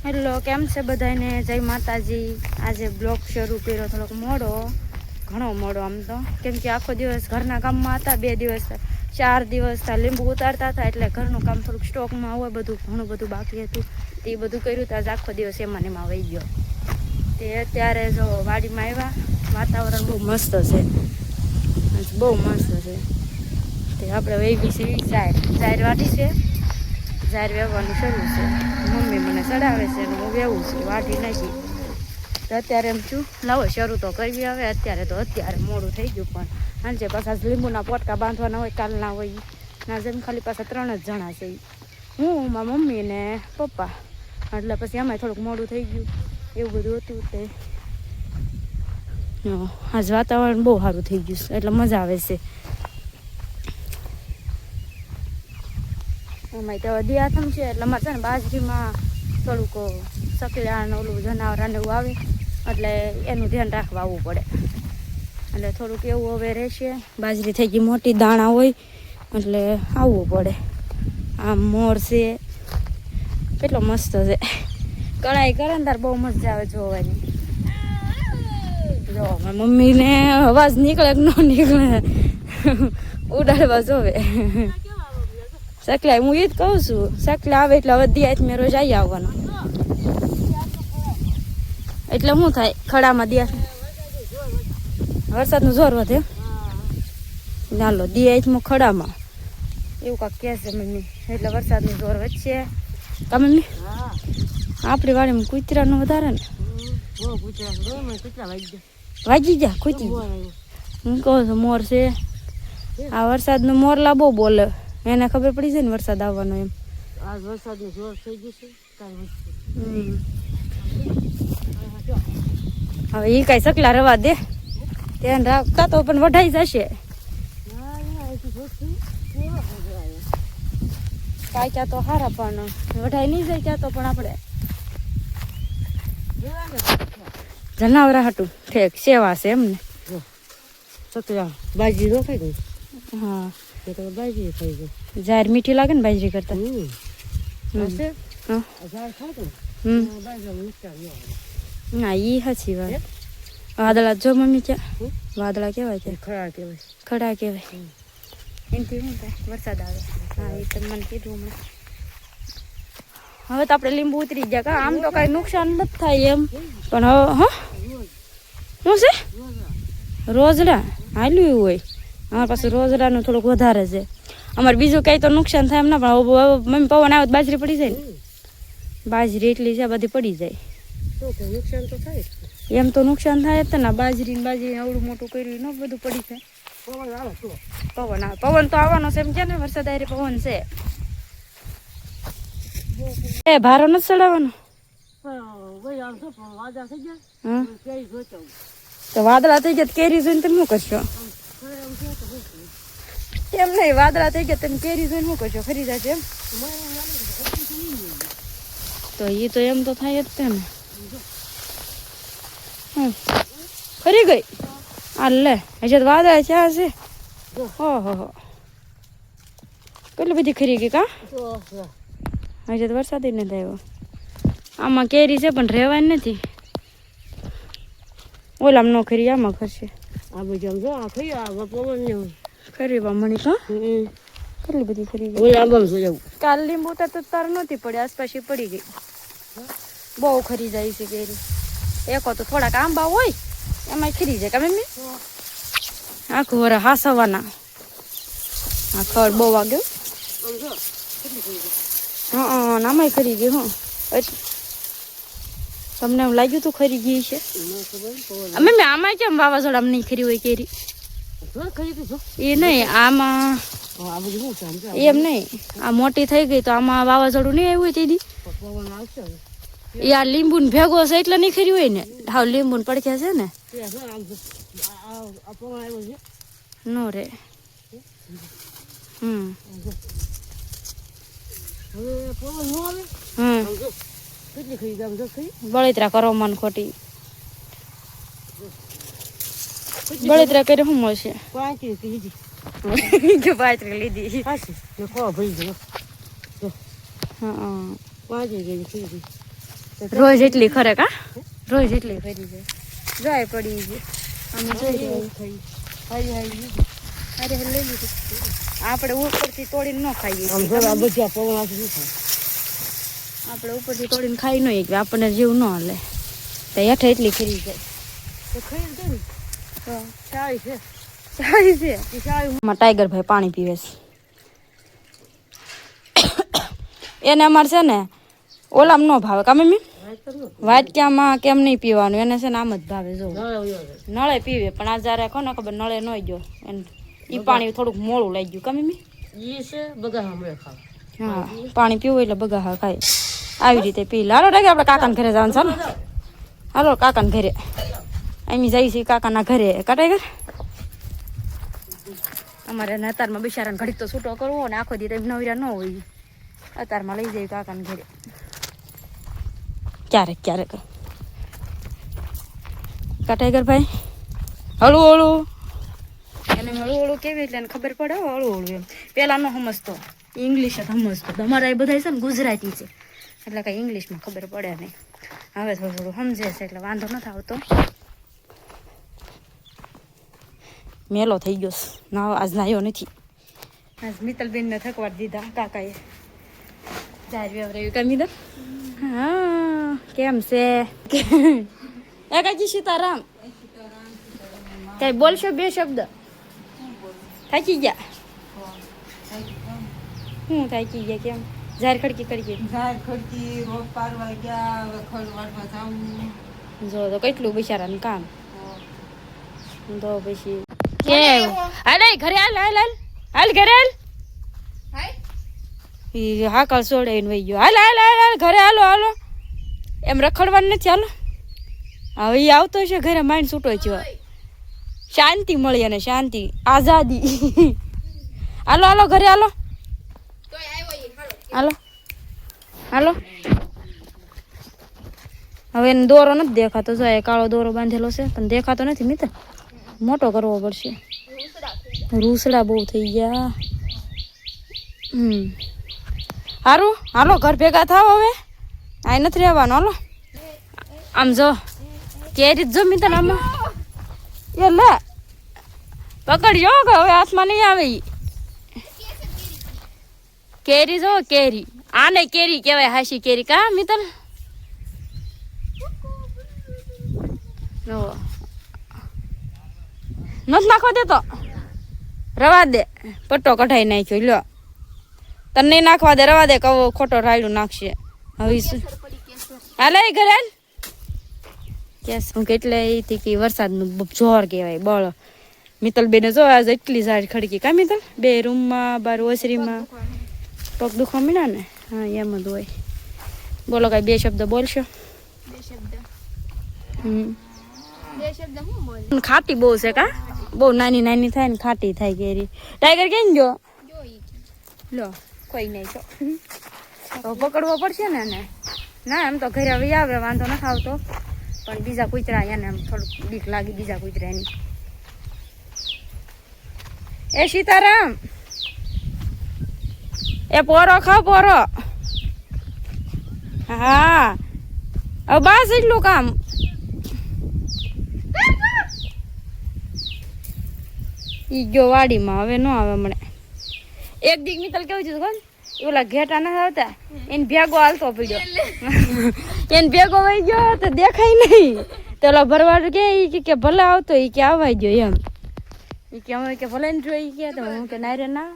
Hello, કેમ છે બધાને? જય માતાજી. આજે બ્લોગ શરૂ કર્યો થોડોક મોડો, ઘણો મોડો આમ તો, કેમ કે આખો દિવસ ઘરના કામમાં હતા. 2 દિવસ 4 દિવસ લીંબુ ઉતારતા હતા, એટલે ઘરનું કામ થોડુંક સ્ટોકમાં હોય, બધું ઘણું બધું બાકી હતું. તે બધું કર્યું તો આજ આખો દિવસ એમાં ને એમાં વહી ગયો. તે અત્યારે જો વાડીમાં આવ્યા, વાતાવરણ બહુ મસ્ત છે, બહુ મસ્ત છે. તે આપણે વહી બી છે જાહેર વાડી છે, જાહેર વ્યવવાનું શરૂ છે. મમ્મી મને ચડાવે છે અને હું વેવું છું, વાઢી નથી. તો અત્યારે એમ છું લાવો શરૂ તો કરવી. હવે અત્યારે મોડું થઈ ગયું, પણ સાંજે પાછા લીંબુના પોટકા બાંધવાના હોય, કાલના હોય ના. જેમ ખાલી પાછા 3 જ જણા છે, હું, મારા મમ્મી ને પપ્પા. એટલે પછી આમાંય થોડુંક મોડું થઈ ગયું, એવું બધું હતું. તે આજ વાતાવરણ બહુ સારું થઈ ગયું છે, એટલે મજા આવે છે. એમાંય તો દિયાથમ છે, એટલે અમારે છે ને બાજરીમાં થોડુંક સકલા ઓલું જનાવરાને એવું આવે, એટલે એનું ધ્યાન રાખવા આવવું પડે. એટલે થોડુંક એવું હવે રહેશે. બાજરી થઈ ગઈ મોટી, દાણા હોય એટલે આવવું પડે. આમ મોર છે, કેટલો મસ્ત છે. કળાઈ કરે ને તાર બહુ મજા આવે જોવાની. જો મમ્મીને અવાજ નીકળે કે ન નીકળે, ઉડાડવા જોવે. સકલા હું એ જ કહું છું, સકલા આવે એટલે હવે દિયા મેં રોજ આવી આવવાનો. એટલે શું થાય ખડામાં દિયા વરસાદનું જોર વધે. ચાલો દિયામાં ખડામાં એવું કાંક કહે છે મમ્મી, એટલે વરસાદનું જોર વધશે. કા મમ્મી? આપણી વાડીમાં કૂતરાનું વધારે ને, વાગી જા કૂતી. હું કહું છું મોર છે, આ વરસાદનું મોરલા બહુ બોલે, એને ખબર પડી છે ને વરસાદ આવવાનો. એમ આજ વરસાદનું જોર થઈ ગયું છે. હવે એ કઈ સકલા રવા દે, ધ્યાન રાખતા તો પણ વઢાઈ જશે. કાંઈ તો સારા, પણ વઢાઈ નહીં જાય ક્યાં તો. પણ આપણે જનાવરા હાટું ઠેક સેવા છે એમ ને. સકલા બાજરી રોકાઈ ગઈ. હા, બાજરી થઈ ગઈ. જાહેર મીઠી લાગે ને બાજરી કરતા. ના ઈ સાચી વાત. વાદળા જો મમ્મી, ક્યાં વાદળા કેવાય છે? ખડા કહેવાય. ખડા કહેવાય. એનાથી શું થાય? વરસાદ આવે. હા, એ તમે મને કીધું હમણાં. હવે તો આપણે લીંબુ ઉતરી ગયા કા, આમ તો કઈ નુકસાન નથી થાય એમ. પણ હવે શું છે? રોજડા હાલ્યું હોય. અમારી પાસે રોજડાનું થોડુંક વધારે છે. અમારે બીજું કઈ તો નુકસાન થાય એમ ના, પણ મમ્મી પવન આવે તો બાજરી પડી જાય ને. બાજરી એટલી છે બધી પડી જાય. નુકસાન તો થાય એમ, તો નુકસાન થાય જ ને. બાજરી અવડું મોટું કર્યું ન બધું પડી જાય. પવન આવે પવન તો આવવાનો છે એમ કે ને. વરસાદ આરે પવન છે. એ ભારો નથી ચડાવવાનો. તો વાદળા થઈ ગયા કેરી જોઈને તમે શું કરશો? એમ નહીં, વાદળા થઈ ગયા તમે કેરી જોઈને શું કરશો? ખરી જશે એમ. તો એ તો એમ તો થાય જ તે ને. ખરી ગઈ આ લે. હજી વાદળા ક્યાં છે? ઓહો, કેટલી બધી ખરી ગઈ કા. હજી તો વરસાદ નથી આવ્યો. આમાં કેરી છે પણ રહેવાની નથી. ઓલામ નો ખરી, આમાં ખરશે. આ બધું જો આ ખરી, આ પવન ખરી મણી કા. કેટલી બધી ખરી ગઈ. કાલ લીંબુ તો તાર નહોતી પડી, આસપાસ પડી ગઈ. બહુ ખરી જાય છે કેરી. એકો તો થોડાક આંબા હોય એમાં ખરી જાય. તમે આખું વર હાસવાના. આ ખડ બહુ વાગ્યો. હા, આમાંય ખરી ગઈ. હું તમને એમ લાગ્યું તું ખરી ગઈ છે? મમ્મી આમાં કેમ વાવાઝોડામાં નહીં ખરી હોય કેરી? એ નહીં, આમાં એમ નહીં. આ મોટી થઈ ગઈ તો આમાં વાવાઝોડું નહીં આવ્યું હોય તેથી. એ આ લીંબુ ને ભેગો છે એટલે નહીં ખરી હોય ને. હાવ લીંબુ ને પડખ્યા છે ને. નો રે. બળતરા કરો મન ખોટી. બળતરા કરી શું મળશે? 35 લીધી. હા, રોજ એટલી ખરે કા રોજ એટલી ફરી જાય જાય પડી ગઈ અમે જોઈ રહ્યા અરે લઈ લીધું આપણે ઉપરથી તોડીને ન ખાઈએ આપણે ઉપરથી તોડીને ખાઈ ન કે આપણને જેવું ન હાલે તો હેઠે એટલી ખરી જાય ટાઈગર ભાઈ પાણી પીવે છે એને અમારે છે ને ઓલામ ન ભાવે કા મમ્મી વાટક્યામાં કેમ નહીં પીવાનું એને છે ને આમ જ ભાવે જો નળે પીવે પણ આ જયારે કોને ખબર નળે ન ગયો એને ઈ પાણી થોડુંક મોડું લઈ ગયું કા મમ્મી હા પાણી પીવું એટલે બગા ખાય આવી રીતે પી લે હાલો આપણે કાકાના ઘરે જવાનું છે ને હાલો કાકાના ઘરે અમે જઈએ છીએ કાકાના ઘરે કાટાઈ ઘર અમારે અત્યારમાં બિચારાને ઘડીક તો છૂટો કરવો ને આખો દી નવરા ન હોય અત્યારમાં લઈ જઈએ કાકાને ઘરે ક્યારેક ક્યારેક કાટાઈગર ભાઈ હળું હળું એને હળું હળું કેવી એટલે એને ખબર પડે હળું હળું એમ પહેલાં ન સમજતો ઇંગ્લિશ જ સમજતો તમારા એ બધા છે ને ગુજરાતી છે એટલે કાંઈ ઇંગ્લિશમાં ખબર પડે નહીં હવે થોડું થોડું સમજે છે એટલે વાંધો નથી આવતો મેલો થઈ ગયો ના આજ નાયો નથી આજ મિત્તલબેનને થકવાડ દીધા કાકાએ જાહેર વ્યવહાર કમી દે હા કેમ છે એ કાજી સીતારામ કઈ બોલશો બે શબ્દ થાકી ગયા હું થાકી ગયા કેમ જાહેર ખડકી કરી જો તો કેટલું બિચારાનું કામ તો પછી કેવું હાલ ઘરે હાલ હાલ હાલ હાલ ઘરે હાલ હાકલ સોડાઈને વહી ગયો હાલ હાલ હાલ હાલ ઘરે હાલો હાલો એમ રખડવાનું નથી હાલો હવે એ આવતો છે ઘરે માઇન્ડ છૂટો છે શાંતિ મળી અને શાંતિ આઝાદી હાલો હાલો ઘરે હાલો હાલો હાલો હવે એને દોરો નથી દેખાતો જો એ કાળો દોરો બાંધેલો છે પણ દેખાતો નથી મિત્ર મોટો કરવો પડશે રૂસડા બહુ થઈ ગયા સારું હાલો ઘર ભેગા થાવ હવે આ નથી રહેવાનું હાલો આમ જો કેરી જ જો મિત્ર આમાં એ લે પકડજો કે હવે હાથમાં નહીં આવે કેરી જો કેરી આને કેરી કહેવાય હાસી કેરી કા મિત્ર નથી નાખવા દેતો રવા દે પટ્ટો કઢાઈ નાખ્યો લ્યો તને નહીં નાખવા દે રવા દે કવો ખોટો રાયડું નાખશે હવે હાલે ઘરે હાલ કેસ હું કેટલે એથી કે વરસાદનું જોર કહેવાય બળ મિત્તલબેને જો આજ એટલી સારી ખડકી કા મિત્તલ બે રૂમમાં બાર ઓસરીમાં પગ દુખવા મળ્યા ને હા એમ જ હોય બોલો કાંઈ બે શબ્દ બોલશો ખાટી બહુ છે કા બહુ નાની નાની થાય ને ખાટી થાય કેરી ટાઈગર કેમ ગયો લો કોઈ નહીં છો તો પકડવો પડશે ને એને ના એમ તો ઘરે આવી આવે વાંધો નથી આવતો પણ બીજા કૂતરા એને એમ થોડુંક બીક લાગી બીજા કૂતરાની એ સીતારામ એ પોરો ખાવ પોરો હા હવે બસ એટલું કામ ઈ ગયો વાડીમાં હવે ન આવે હમણે એક દીક મિત્તલ કેવું છે કોણ ઓલા ઘેટા ના આવતા એને ભેગો હાલતો પડ્યો એને ભેગો વહી ગયો તો દેખાય નહીં તો ઓલા ભરવાડ કે ભલે આવતો એ કે આવવા ગયો એમ એ કે અમે કે ભલે ને જોઈ ગયા તો હું કે ના રે ના